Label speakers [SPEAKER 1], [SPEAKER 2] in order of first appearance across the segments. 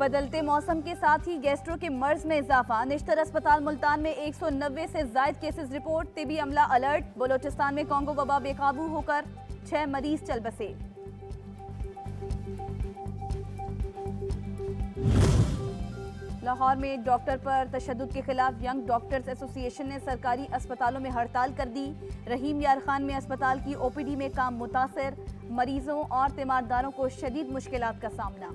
[SPEAKER 1] बदलते मौसम के साथ ही गैस्ट्रो के मर्ज में इजाफा। निश्तर अस्पताल मुल्तान में 190 से जायद केसेस रिपोर्ट। तिबी अमला अलर्ट। बलोचिस्तान में कॉन्गो वबा बेकाबू होकर 6 मरीज चल बसे। लाहौर में डॉक्टर पर तशद्दुद के खिलाफ यंग डॉक्टर्स एसोसिएशन ने सरकारी अस्पतालों में हड़ताल कर दी। रहीम यार खान में अस्पताल की ओपीडी में काम मुतासर। मरीजों और तीमारदारों को शदीद मुश्किलात का सामना।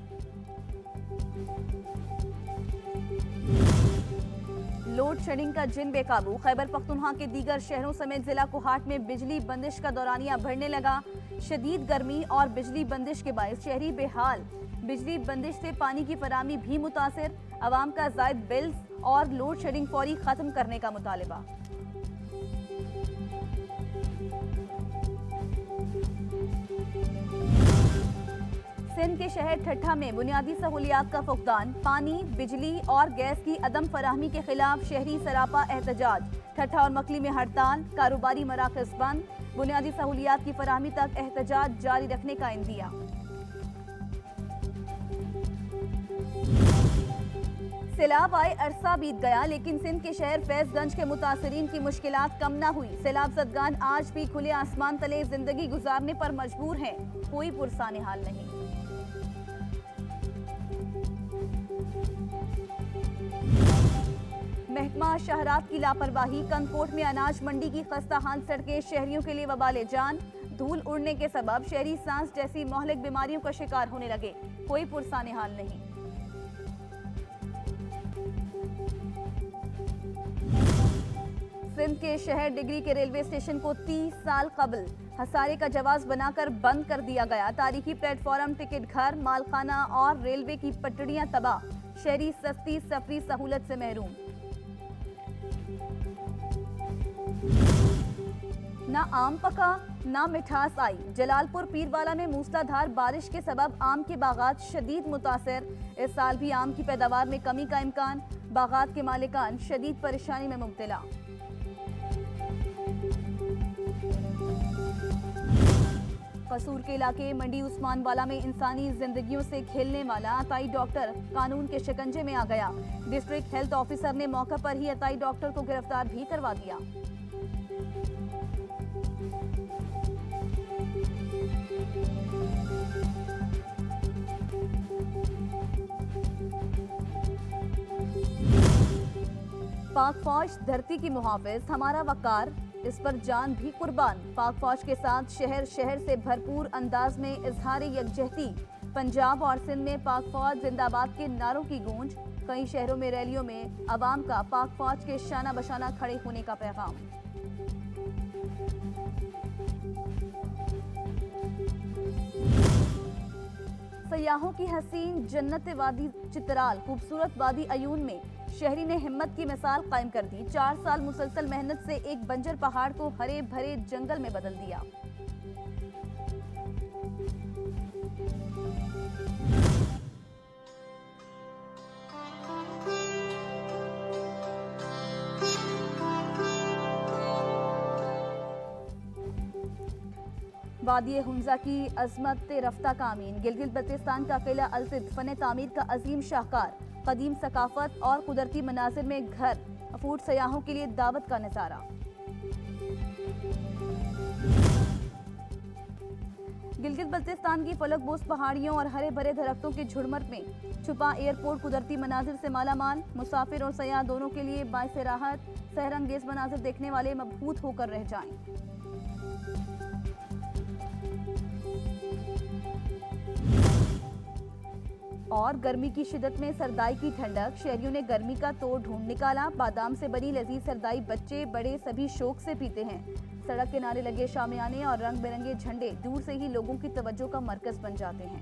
[SPEAKER 1] लोड शेडिंग का जिन बेकाबू। खैबर पख्तूनख्वा के दीगर शहरों समेत जिला कोहाट में बिजली बंदिश का दौरानिया बढ़ने लगा। शदीद गर्मी और बिजली बंदिश के बायस शहरी बेहाल। बिजली बंदिश से पानी की फराहमी भी मुतासिर। अवाम का जायद बिल्स और लोड शेडिंग फौरी खत्म करने का मुतालिबा। सिंध के शहर ठट्ठा में बुनियादी सहूलियात का फुकदान। पानी, बिजली और गैस की अदम फराहमी के खिलाफ शहरी सरापा एहतजाज। ठट्ठा और मकली में हड़ताल। कारोबारी मराकज़ बंद। बुनियादी सहूलियात की फराहमी तक एहतजाज जारी रखने का इंदिया। सैलाब आए अरसा बीत गया, लेकिन सिंध के शहर फैजगंज के मुतासरीन की मुश्किलात कम न हुई। सैलाब ज़दगान आज भी खुले आसमान तले जिंदगी गुजारने पर मजबूर हैं। कोई पुरसाने हाल नहीं। महकमा शहरात की लापरवाही। कंदकोट में अनाज मंडी की खस्ता हाल सड़कें शहरियों के लिए वबाले जान। धूल उड़ने के सबब शहरी सांस जैसी मोहलिक बीमारियों का शिकार होने लगे। कोई पुरसाने हाल नहीं। सिंध के शहर डिगरी के रेलवे स्टेशन को 30 साल कबल हसारे का जवाब बनाकर बंद कर दिया गया। तारीखी प्लेटफॉर्म, टिकट घर, मालखाना और रेलवे की पटड़ियां तबाह। शहरी सस्ती सफरी सहूलत से महरूम। ना आम पका ना मिठास आई। जलालपुर पीरवाला में मूसलाधार बारिश के सबब आम के बागात शदीद मुतासर। इस साल भी आम की पैदावार में कमी का इम्कान। बागात के मालिकान शदीद परेशानी में मुब्तला। कसूर के इलाके मंडी उस्मानवाला में इंसानी जिंदगियों से खेलने वाला अताई डॉक्टर कानून के शिकंजे में आ गया। डिस्ट्रिक्ट हेल्थ ऑफिसर ने मौके पर ही अताई डॉक्टर को गिरफ्तार भी करवा दिया। पाक फौज धरती की मुहाफिज, हमारा वकार, इस पर जान भी कुर्बान। पाक फौज के साथ शहर शहर से भरपूर अंदाज में इजहार यकजहती। पंजाब और सिंध में पाक फौज जिंदाबाद के नारों की गूंज। कई शहरों में रैलियों में अवाम का पाक फौज के शाना बशाना खड़े होने का पैगाम। सयाहों की हसीन जन्नत वादी चित्राल, खूबसूरत वादी अयून में शहरी ने हिम्मत की मिसाल कायम कर दी। 4 साल मुसलसल मेहनत से एक बंजर पहाड़ को हरे भरे जंगल में बदल दिया। वादी हुंजा की अजमत रफ्ता कामीन। गिलगित बल्तिस्तान का किला अलसिद फन तामीर का अजीम शाहकार। कदीम सकाफत और कुदरती मनाजिर में घर अफूट सयाहों के लिए दावत का नजारा। गिलगित बल्तिस्तान की फलकबोस पहाड़ियों और हरे भरे दरख्तों के झुरमट में छुपा एयरपोर्ट कुदरती मनाजिर से मालामाल। मुसाफिर और सयाह दोनों के लिए बाइस राहत। सहरंगेज मनाजिर देखने वाले मबहूत होकर रह जाएं। और गर्मी की शिद्दत में सरदाई की ठंडक। शहरियों ने गर्मी का तोड़ ढूंढ निकाला। बादाम से बनी लजीज सरदाई बच्चे बड़े सभी शौक से पीते हैं। सड़क किनारे लगे शामियाने और रंग बिरंगे झंडे दूर से ही लोगों की तवज्जो का मरकज बन जाते हैं।